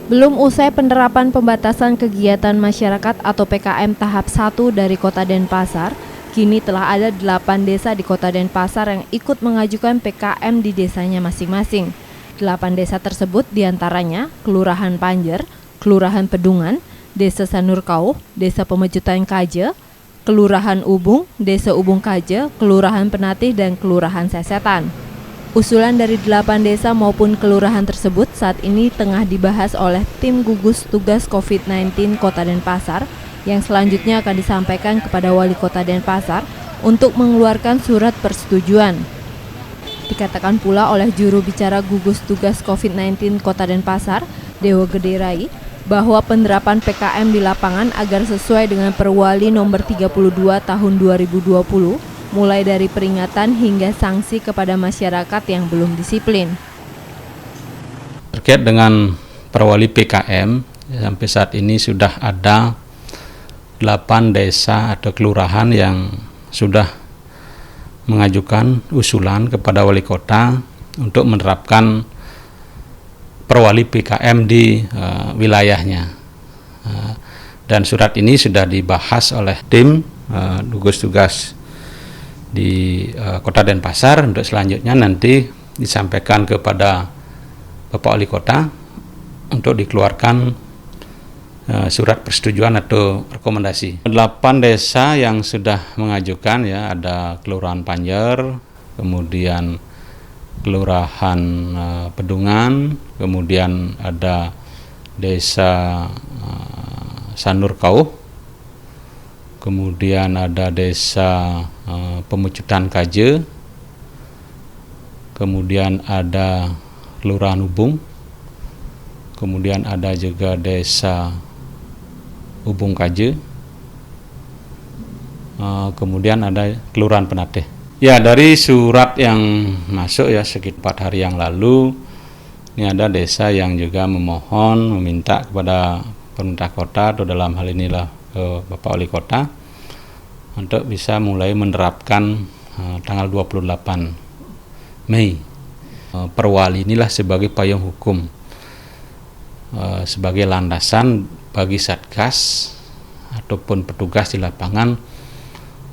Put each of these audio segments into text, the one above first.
Belum usai penerapan pembatasan kegiatan masyarakat atau PKM tahap 1 dari Kota Denpasar, kini telah ada 8 desa di Kota Denpasar yang ikut mengajukan PKM di desanya masing-masing. 8 desa tersebut diantaranya Kelurahan Panjer, Kelurahan Pedungan, Desa Sanurkauh, Desa Pemejutan Kaje, Kelurahan Ubung, Desa Ubung Kaje, Kelurahan Penatih, dan Kelurahan Sesetan. Usulan dari 8 desa maupun kelurahan tersebut saat ini tengah dibahas oleh tim gugus tugas COVID-19 Kota Denpasar yang selanjutnya akan disampaikan kepada Wali Kota Denpasar untuk mengeluarkan surat persetujuan. Dikatakan pula oleh juru bicara gugus tugas COVID-19 Kota Denpasar, Dewa Gede Rai, bahwa penerapan PKM di lapangan agar sesuai dengan Perwali nomor 32 tahun 2020 mulai dari peringatan hingga sanksi kepada masyarakat yang belum disiplin. Terkait dengan Perwali PKM, sampai saat ini sudah ada 8 desa atau kelurahan yang sudah mengajukan usulan kepada Wali Kota untuk menerapkan Perwali PKM di wilayahnya. Dan surat ini sudah dibahas oleh tim gugus tugas di Kota Denpasar untuk selanjutnya nanti disampaikan kepada Bapak Wali Kota untuk dikeluarkan surat persetujuan atau rekomendasi. 8 desa yang sudah mengajukan ya, ada Kelurahan Panjer, kemudian Kelurahan Pedungan, kemudian ada Desa Sanurkauh, kemudian ada Desa Pemejutan Kaje, kemudian ada Kelurahan Ubung, kemudian ada juga Desa Ubung Kaje, kemudian ada Kelurahan Penatih. Ya, dari surat yang masuk ya sekitar 4 hari yang lalu, ini ada desa yang juga meminta kepada pemerintah kota atau dalam hal inilah Bapak Wali Kota untuk bisa mulai menerapkan tanggal 28 Mei. Perwali inilah sebagai payung hukum, sebagai landasan bagi Satgas ataupun petugas di lapangan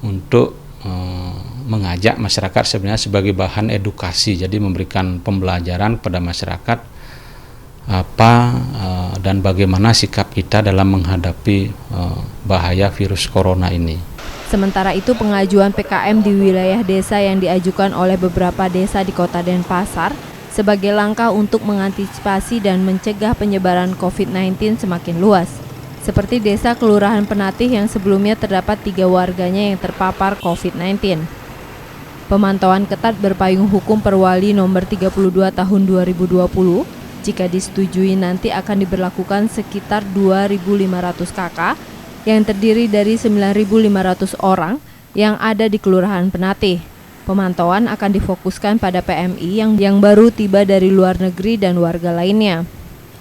untuk mengajak masyarakat sebenarnya sebagai bahan edukasi, jadi memberikan pembelajaran kepada masyarakat apa dan bagaimana sikap kita dalam menghadapi bahaya virus corona ini. Sementara itu, pengajuan PKM di wilayah desa yang diajukan oleh beberapa desa di Kota Denpasar sebagai langkah untuk mengantisipasi dan mencegah penyebaran COVID-19 semakin luas. Seperti desa Kelurahan Penatih yang sebelumnya terdapat 3 warganya yang terpapar COVID-19. Pemantauan ketat berpayung hukum Perwali nomor 32 tahun 2020, jika disetujui nanti akan diberlakukan sekitar 2.500 KK yang terdiri dari 9.500 orang yang ada di Kelurahan Penatih. Pemantauan akan difokuskan pada PMI yang baru tiba dari luar negeri dan warga lainnya.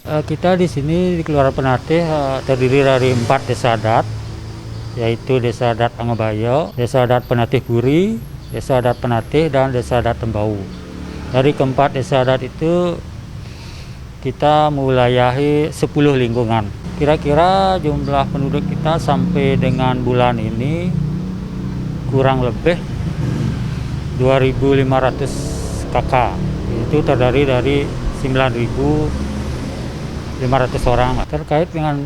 Kita di sini di Kelurahan Penatih terdiri dari 4 desa adat, yaitu Desa Adat Angobayo, Desa Adat Penatih Guri, Desa Adat Penatih, dan Desa Adat Tembau. Dari keempat desa adat itu kita mewilayahi 10 lingkungan. Kira-kira jumlah penduduk kita sampai dengan bulan ini kurang lebih 2.500 KK. Itu terdiri dari 9.500 orang. Terkait dengan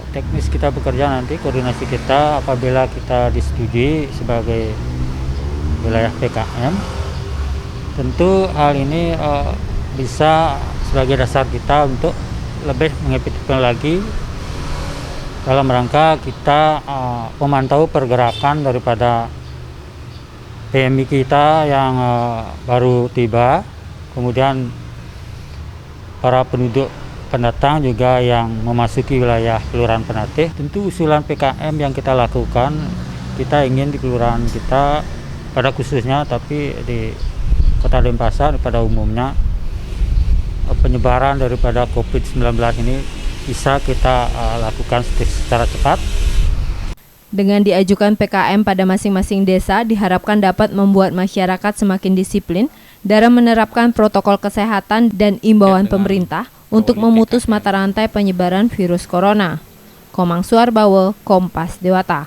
teknis kita bekerja nanti, koordinasi kita apabila kita disetujui sebagai wilayah PKM, tentu hal ini bisa sebagai dasar kita untuk lebih mengefektifkan lagi dalam rangka kita memantau pergerakan daripada PMI kita yang baru tiba, kemudian para penduduk pendatang juga yang memasuki wilayah Kelurahan Penatih. Tentu usulan PKM yang kita lakukan, kita ingin di kelurahan kita pada khususnya, tapi di Kota Denpasar pada umumnya, penyebaran daripada COVID-19 ini bisa kita lakukan secara cepat. Dengan diajukan PKM pada masing-masing desa, diharapkan dapat membuat masyarakat semakin disiplin dalam menerapkan protokol kesehatan dan imbauan pemerintah untuk memutus mata rantai penyebaran virus corona. Komang Suarbawo, Kompas Dewata.